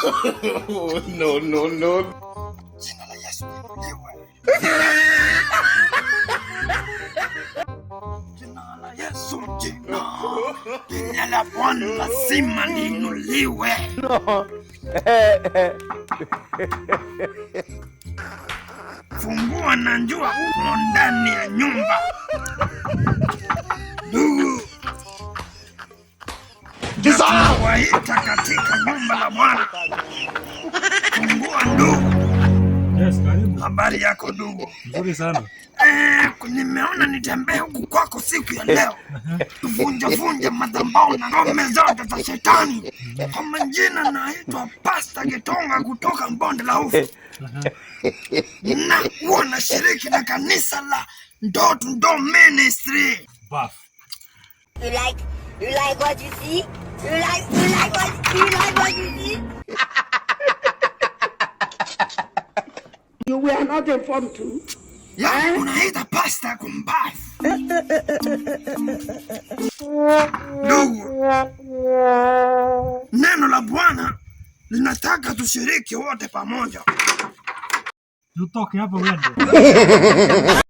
No, no, no. Jina la Yesu liwe. Jina la Yesu, jina la Bwana lazima liinuliwe. Fungua na njua umo ndani ya nyumba. Ndugu, tunawaita katika nyumba la Bwana. Fungua ndugu. Yes, karibu. Habari yako ndugu? Nzuri sana. Nimeona nitembee huku kwako siku ya leo. Tuvunje madhabahu na ngome zote za shetani. Kwa majina naitwa Pastor Gitonga kutoka Bonde la Ufa. Na huwa nashiriki na kanisa la Ndoto Ministry. Buff. You like what you see? You like what you see? You were not informed too. Ya, unaita Pastor kumbafu. Ndugu, neno la Bwana linataka tushiriki wote pamoja. Tutoke hapa uende.